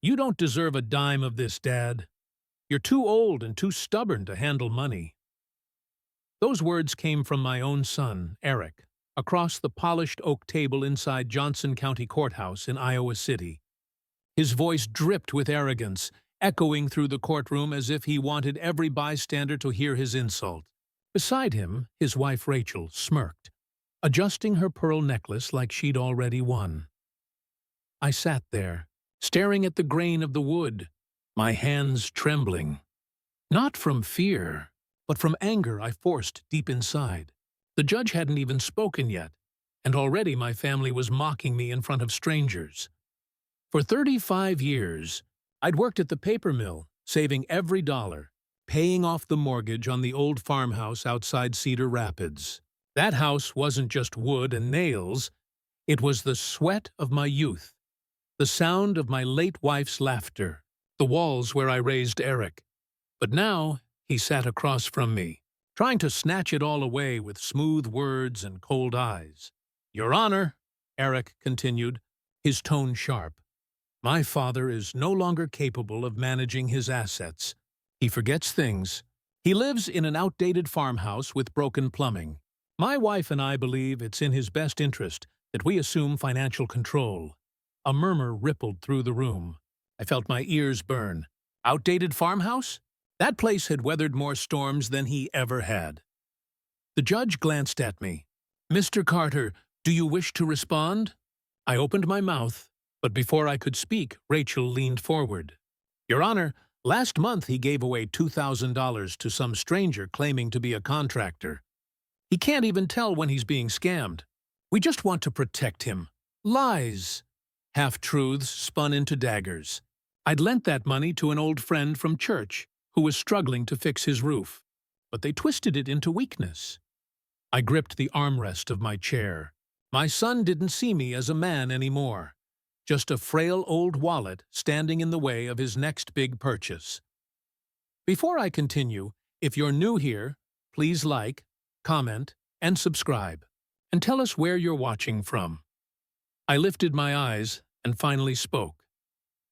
"You don't deserve a dime of this, Dad. You're too old and too stubborn to handle money." Those words came from my own son, Eric, across the polished oak table inside Johnson County Courthouse in Iowa City. His voice dripped with arrogance, echoing through the courtroom as if he wanted every bystander to hear his insult. Beside him, his wife Rachel smirked, adjusting her pearl necklace like she'd already won. I sat there, staring at the grain of the wood, my hands trembling. Not from fear, but from anger I forced deep inside. The judge hadn't even spoken yet, and already my family was mocking me in front of strangers. For 35 years, I'd worked at the paper mill, saving every dollar, paying off the mortgage on the old farmhouse outside Cedar Rapids. That house wasn't just wood and nails, it was the sweat of my youth, the sound of my late wife's laughter, the walls where I raised Eric. But now he sat across from me, trying to snatch it all away with smooth words and cold eyes. "Your Honor," Eric continued, his tone sharp, "my father is no longer capable of managing his assets. He forgets things. He lives in an outdated farmhouse with broken plumbing. My wife and I believe it's in his best interest that we assume financial control." A murmur rippled through the room. I felt my ears burn. Outdated farmhouse? That place had weathered more storms than he ever had. The judge glanced at me. "Mr. Carter, do you wish to respond?" I opened my mouth, but before I could speak, Rachel leaned forward. "Your Honor, last month he gave away $2,000 to some stranger claiming to be a contractor. He can't even tell when he's being scammed. We just want to protect him." Lies! Half-truths spun into daggers. I'd lent that money to an old friend from church who was struggling to fix his roof, but they twisted it into weakness. I gripped the armrest of my chair. My son didn't see me as a man anymore, just a frail old wallet standing in the way of his next big purchase. Before I continue, if you're new here, please like, comment, and subscribe, and tell us where you're watching from. I lifted my eyes and finally spoke,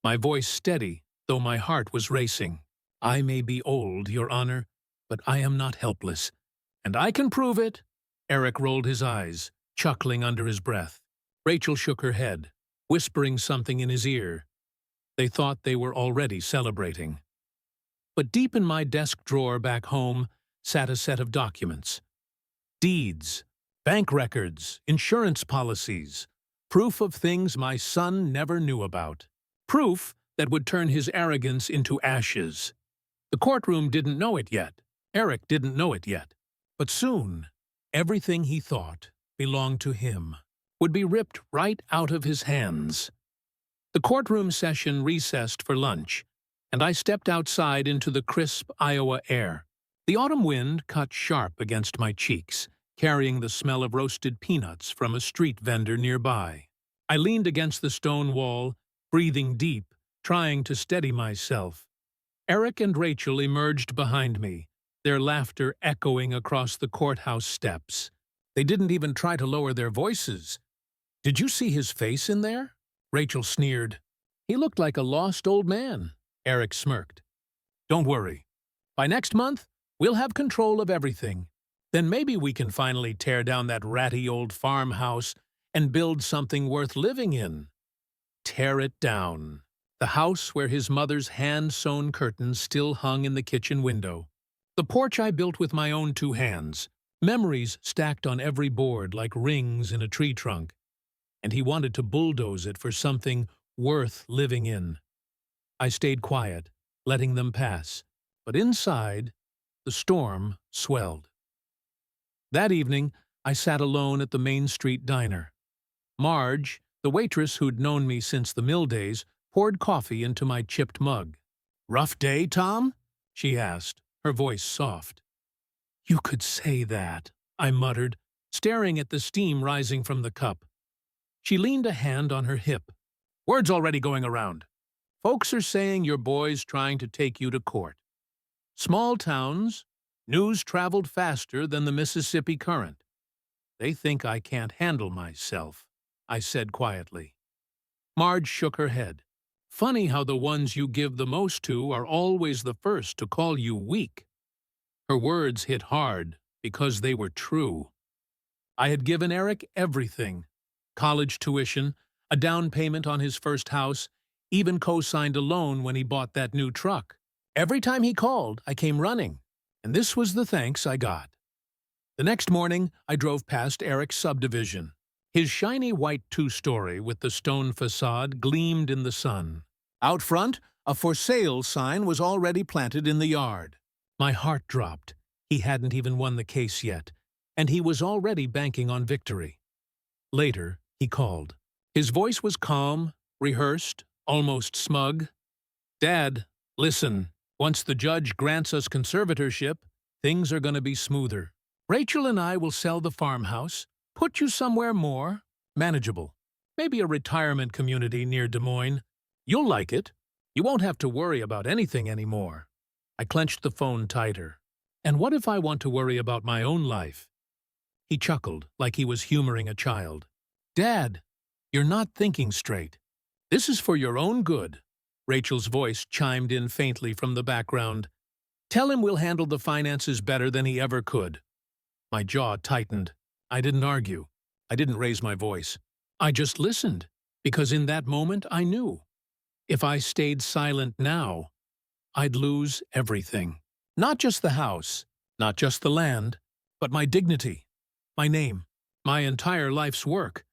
my voice steady, though my heart was racing. "I may be old, Your Honor, but I am not helpless, and I can prove it." Eric rolled his eyes, chuckling under his breath. Rachel shook her head, whispering something in his ear. They thought they were already celebrating. But deep in my desk drawer back home sat a set of documents. Deeds, bank records, insurance policies, proof of things my son never knew about. Proof that would turn his arrogance into ashes. The courtroom didn't know it yet. Eric didn't know it yet. But soon, everything he thought belonged to him would be ripped right out of his hands. The courtroom session recessed for lunch, and I stepped outside into the crisp Iowa air. The autumn wind cut sharp against my cheeks, carrying the smell of roasted peanuts from a street vendor nearby. I leaned against the stone wall, breathing deep, trying to steady myself. Eric and Rachel emerged behind me, their laughter echoing across the courthouse steps. They didn't even try to lower their voices. "Did you see his face in there?" Rachel sneered. "He looked like a lost old man." Eric smirked. "Don't worry. By next month, we'll have control of everything. Then maybe we can finally tear down that ratty old farmhouse and build something worth living in." Tear it down. The house where his mother's hand-sewn curtains still hung in the kitchen window. The porch I built with my own two hands. Memories stacked on every board like rings in a tree trunk. And he wanted to bulldoze it for something worth living in. I stayed quiet, letting them pass. But inside, the storm swelled. That evening, I sat alone at the Main Street diner. Marge, the waitress who'd known me since the mill days, poured coffee into my chipped mug. "Rough day, Tom?" she asked, her voice soft. "You could say that," I muttered, staring at the steam rising from the cup. She leaned a hand on her hip. "Word's already going around. Folks are saying your boy's trying to take you to court. Small towns, news traveled faster than the Mississippi current. They think I can't handle myself," I said quietly. Marge shook her head. Funny how the ones you give the most to are always the first to call you weak. Her words hit hard because they were true. I had given Eric everything: college tuition, a down payment on his first house, even co-signed a loan when he bought that new truck. Every time he called, I came running, and this was the thanks I got. The next morning, I drove past Eric's subdivision. His shiny white two-story with the stone facade gleamed in the sun. Out front, a for sale sign was already planted in the yard. My heart dropped. He hadn't even won the case yet, and he was already banking on victory. Later, he called. His voice was calm, rehearsed, almost smug. "Dad, listen, once the judge grants us conservatorship, things are going to be smoother. Rachel and I will sell the farmhouse, put you somewhere more manageable, maybe a retirement community near Des Moines. You'll like it. You won't have to worry about anything anymore." I clenched the phone tighter. And what if I want to worry about my own life? He chuckled like he was humoring a child. "Dad, you're not thinking straight. This is for your own good." Rachel's voice chimed in faintly from the background. "Tell him we'll handle the finances better than he ever could." My jaw tightened. I didn't argue. I didn't raise my voice. I just listened, because in that moment I knew. If I stayed silent now, I'd lose everything. Not just the house, not just the land, but my dignity, my name, my entire life's work.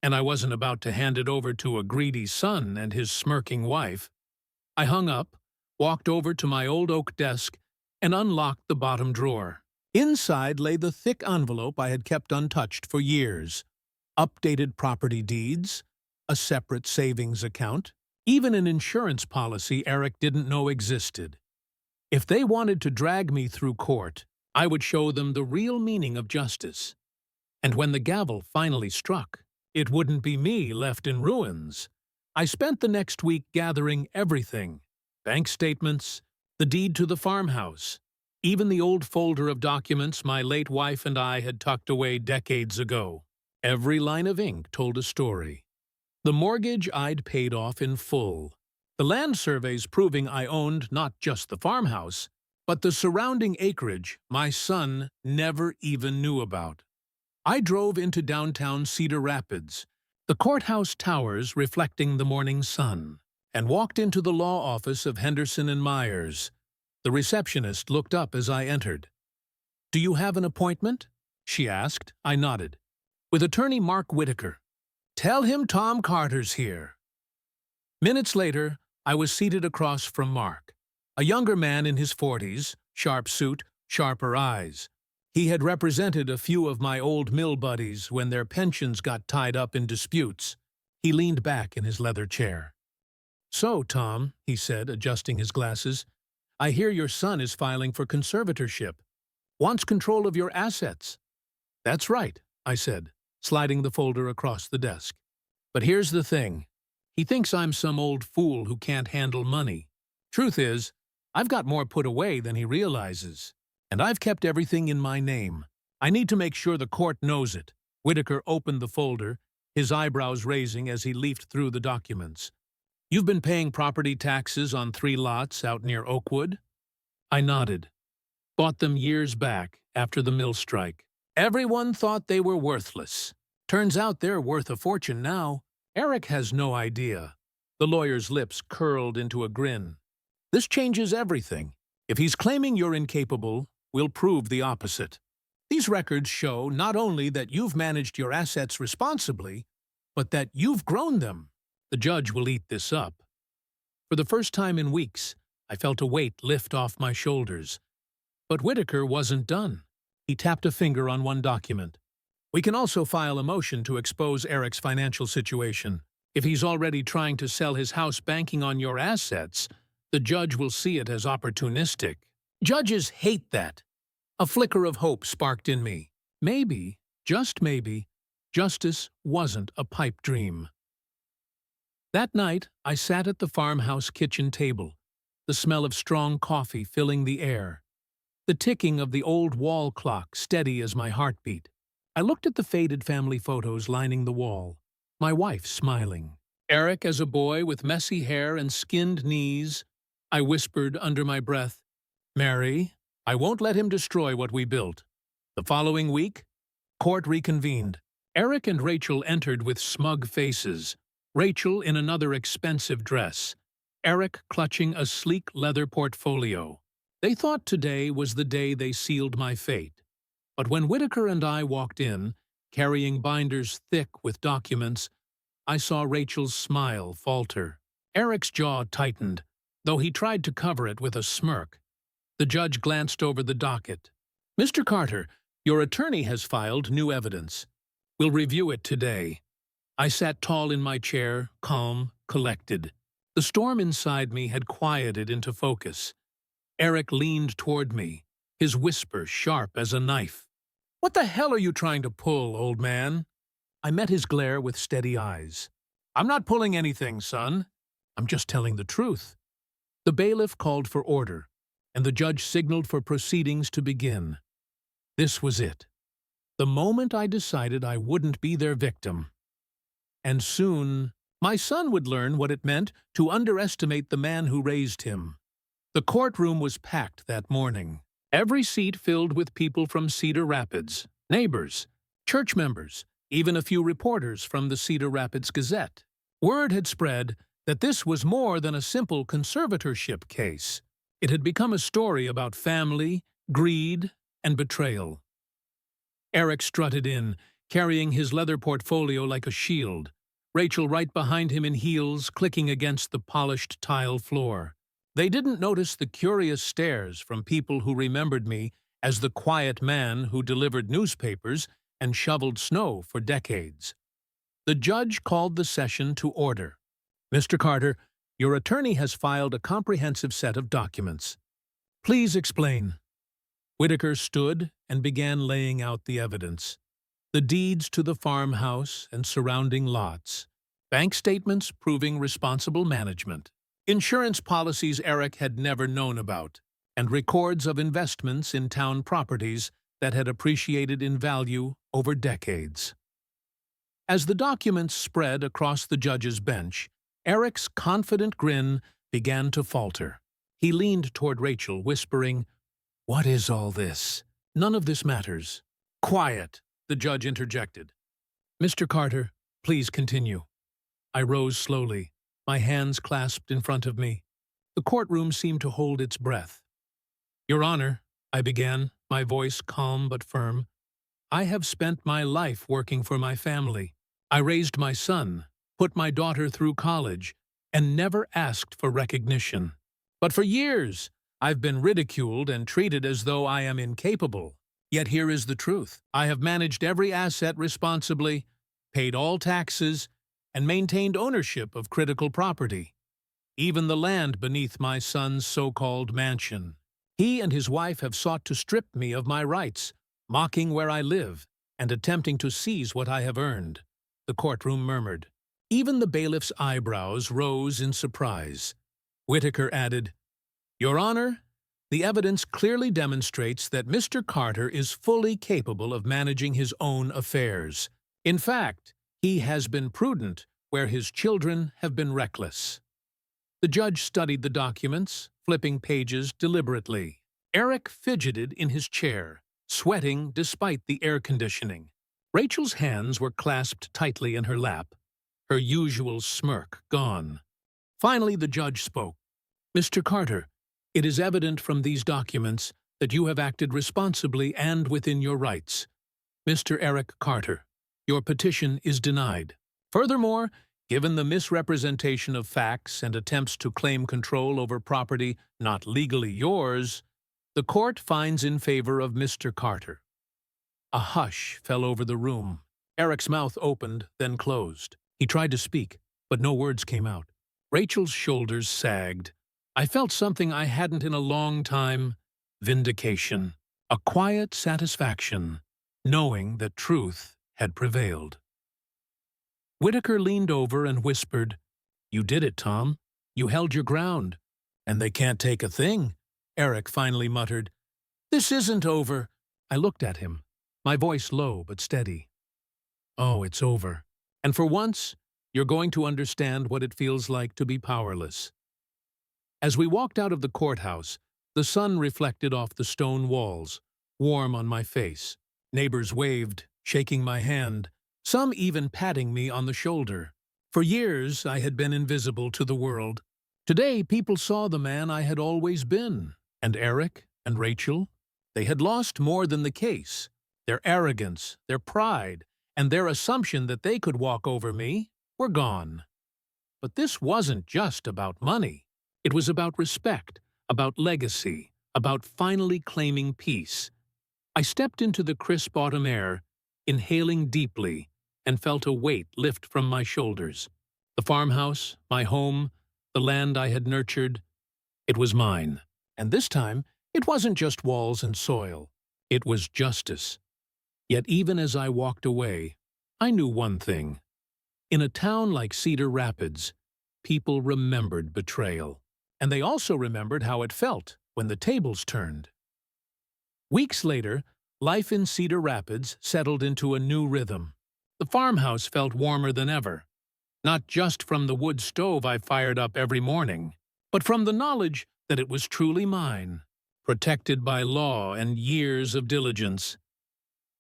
And I wasn't about to hand it over to a greedy son and his smirking wife. I hung up, walked over to my old oak desk, and unlocked the bottom drawer. Inside lay the thick envelope I had kept untouched for years. Updated property deeds, a separate savings account, even an insurance policy Eric didn't know existed. If they wanted to drag me through court, I would show them the real meaning of justice. And when the gavel finally struck, it wouldn't be me left in ruins. I spent the next week gathering everything: bank statements, the deed to the farmhouse, even the old folder of documents my late wife and I had tucked away decades ago. Every line of ink told a story. The mortgage I'd paid off in full. The land surveys proving I owned not just the farmhouse, but the surrounding acreage my son never even knew about. I drove into downtown Cedar Rapids, the courthouse towers reflecting the morning sun, and walked into the law office of Henderson and Myers. The receptionist looked up as I entered. "Do you have an appointment?" she asked. I nodded. "With attorney Mark Whitaker." "Tell him Tom Carter's here." Minutes later, I was seated across from Mark, a younger man in his 40s, sharp suit, sharper eyes. He had represented a few of my old mill buddies when their pensions got tied up in disputes. He leaned back in his leather chair. "So, Tom," he said, adjusting his glasses, "I hear your son is filing for conservatorship. Wants control of your assets." "That's right," I said, sliding the folder across the desk. "But here's the thing. He thinks I'm some old fool who can't handle money. Truth is, I've got more put away than he realizes. And I've kept everything in my name. I need to make sure the court knows it." Whitaker opened the folder, his eyebrows raising as he leafed through the documents. "You've been paying property taxes on 3 lots out near Oakwood?" I nodded. "Bought them years back, after the mill strike. Everyone thought they were worthless. Turns out they're worth a fortune now. Eric has no idea." The lawyer's lips curled into a grin. "This changes everything. If he's claiming you're incapable, we'll prove the opposite. These records show not only that you've managed your assets responsibly, but that you've grown them. The judge will eat this up." For the first time in weeks, I felt a weight lift off my shoulders. But Whitaker wasn't done. He tapped a finger on one document. "We can also file a motion to expose Eric's financial situation. If he's already trying to sell his house banking on your assets, the judge will see it as opportunistic. Judges hate that." A flicker of hope sparked in me. Maybe, just maybe, justice wasn't a pipe dream. That night, I sat at the farmhouse kitchen table, the smell of strong coffee filling the air, the ticking of the old wall clock steady as my heartbeat. I looked at the faded family photos lining the wall, my wife smiling, Eric as a boy with messy hair and skinned knees. I whispered under my breath, Mary, I won't let him destroy what we built. The following week, court reconvened. Eric and Rachel entered with smug faces, Rachel in another expensive dress, Eric clutching a sleek leather portfolio. They thought today was the day they sealed my fate. But when Whitaker and I walked in, carrying binders thick with documents, I saw Rachel's smile falter. Eric's jaw tightened, though he tried to cover it with a smirk. The judge glanced over the docket. Mr. Carter, your attorney has filed new evidence. We'll review it today. I sat tall in my chair, calm, collected. The storm inside me had quieted into focus. Eric leaned toward me, his whisper sharp as a knife. What the hell are you trying to pull, old man? I met his glare with steady eyes. I'm not pulling anything, son. I'm just telling the truth. The bailiff called for order, and the judge signaled for proceedings to begin. This was it. The moment I decided I wouldn't be their victim. And soon, my son would learn what it meant to underestimate the man who raised him. The courtroom was packed that morning, every seat filled with people from Cedar Rapids, neighbors, church members, even a few reporters from the Cedar Rapids Gazette. Word had spread that this was more than a simple conservatorship case. It had become a story about family, greed, and betrayal. Eric strutted in, carrying his leather portfolio like a shield, Rachel right behind him in heels, clicking against the polished tile floor. They didn't notice the curious stares from people who remembered me as the quiet man who delivered newspapers and shoveled snow for decades. The judge called the session to order. Mr. Carter, your attorney has filed a comprehensive set of documents. Please explain. Whitaker stood and began laying out the evidence. The deeds to the farmhouse and surrounding lots, bank statements proving responsible management, insurance policies Eric had never known about, and records of investments in town properties that had appreciated in value over decades. As the documents spread across the judge's bench, Eric's confident grin began to falter. He leaned toward Rachel, whispering, "What is all this? None of this matters." "Quiet," the judge interjected. "Mr. Carter, please continue." I rose slowly, my hands clasped in front of me. The courtroom seemed to hold its breath. "Your Honor," I began, my voice calm but firm, "I have spent my life working for my family. I raised my son, put my daughter through college, and never asked for recognition. But for years, I've been ridiculed and treated as though I am incapable. Yet here is the truth. I have managed every asset responsibly, paid all taxes, and maintained ownership of critical property, even the land beneath my son's so-called mansion. He and his wife have sought to strip me of my rights, mocking where I live, and attempting to seize what I have earned," the courtroom murmured. Even the bailiff's eyebrows rose in surprise. Whitaker added, "Your Honor, the evidence clearly demonstrates that Mr. Carter is fully capable of managing his own affairs. In fact, he has been prudent where his children have been reckless." The judge studied the documents, flipping pages deliberately. Eric fidgeted in his chair, sweating despite the air conditioning. Rachel's hands were clasped tightly in her lap, her usual smirk gone. Finally, the judge spoke. "Mr. Carter, it is evident from these documents that you have acted responsibly and within your rights. Mr. Eric Carter, your petition is denied. Furthermore, given the misrepresentation of facts and attempts to claim control over property not legally yours, the court finds in favor of Mr. Carter." A hush fell over the room. Eric's mouth opened, then closed. He tried to speak, but no words came out. Rachel's shoulders sagged. I felt something I hadn't in a long time: vindication, a quiet satisfaction, knowing that truth had prevailed. Whitaker leaned over and whispered, "You did it, Tom. You held your ground. And they can't take a thing," Eric finally muttered. "This isn't over." I looked at him, my voice low but steady. "Oh, it's over. And for once, you're going to understand what it feels like to be powerless. As we walked out of the courthouse, the sun reflected off the stone walls, warm on my face. Neighbors waved, shaking my hand, some even patting me on the shoulder. For years, I had been invisible to the world. Today, people saw the man I had always been. And Eric and Rachel, they had lost more than the case. Their arrogance, their pride, and their assumption that they could walk over me were gone. But this wasn't just about money. It was about respect, about legacy, about finally claiming peace. I stepped into the crisp autumn air, inhaling deeply, and felt a weight lift from my shoulders. The farmhouse, my home, the land I had nurtured, it was mine. And this time, it wasn't just walls and soil. It was justice. Yet even as I walked away, I knew one thing. In a town like Cedar Rapids, people remembered betrayal. And they also remembered how it felt when the tables turned. Weeks later, life in Cedar Rapids settled into a new rhythm. The farmhouse felt warmer than ever, not just from the wood stove I fired up every morning, but from the knowledge that it was truly mine, protected by law and years of diligence.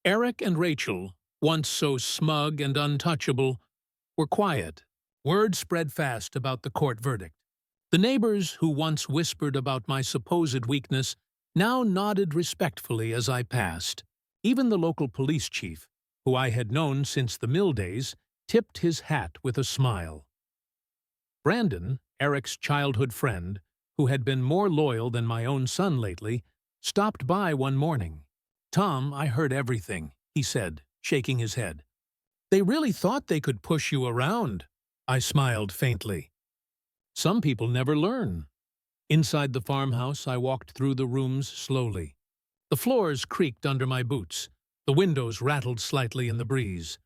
Eric and Rachel, once so smug and untouchable, were quiet. Word spread fast about the court verdict. The neighbors who once whispered about my supposed weakness now nodded respectfully as I passed. Even the local police chief, who I had known since the mill days, tipped his hat with a smile. Brandon, Eric's childhood friend, who had been more loyal than my own son lately, stopped by one morning. "Tom, I heard everything," he said, shaking his head. "They really thought they could push you around." I smiled faintly. Some people never learn. Inside the farmhouse, I walked through the rooms slowly. The floors creaked under my boots. The windows rattled slightly in the breeze.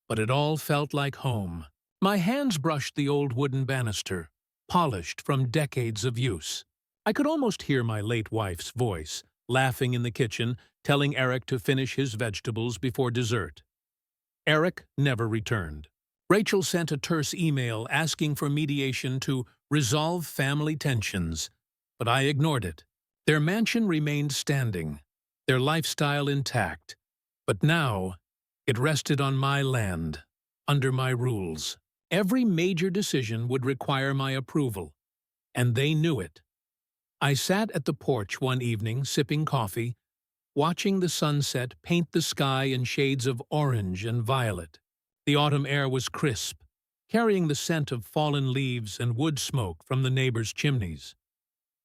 But it all felt like home. My hands brushed the old wooden banister, polished from decades of use. I could almost hear my late wife's voice, laughing in the kitchen, telling Eric to finish his vegetables before dessert. Eric never returned. Rachel sent a terse email asking for mediation to resolve family tensions, but I ignored it. Their mansion remained standing, their lifestyle intact, but now it rested on my land, under my rules. Every major decision would require my approval, and they knew it. I sat at the porch one evening, sipping coffee, watching the sunset paint the sky in shades of orange and violet. The autumn air was crisp, carrying the scent of fallen leaves and wood smoke from the neighbors' chimneys.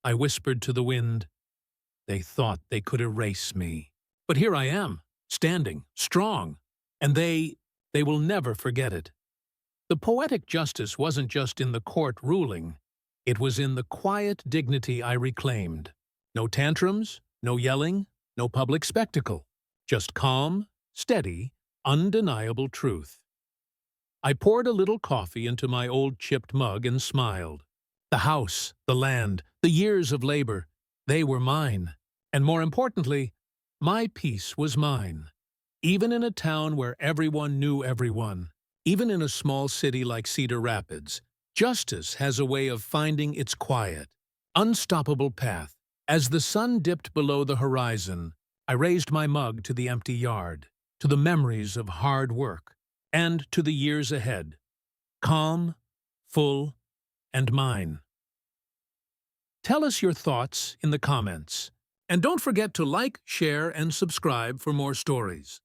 I whispered to the wind, "They thought they could erase me. But here I am, standing, strong, and they will never forget it." The poetic justice wasn't just in the court ruling, it was in the quiet dignity I reclaimed. No tantrums, no yelling, no public spectacle, just calm, steady, undeniable truth. I poured a little coffee into my old chipped mug and smiled. The house, the land, the years of labor, they were mine. And more importantly, my peace was mine. Even in a town where everyone knew everyone, even in a small city like Cedar Rapids, justice has a way of finding its quiet, unstoppable path. As the sun dipped below the horizon, I raised my mug to the empty yard, to the memories of hard work, and to the years ahead, calm, full, and mine. Tell us your thoughts in the comments, and don't forget to like, share, and subscribe for more stories.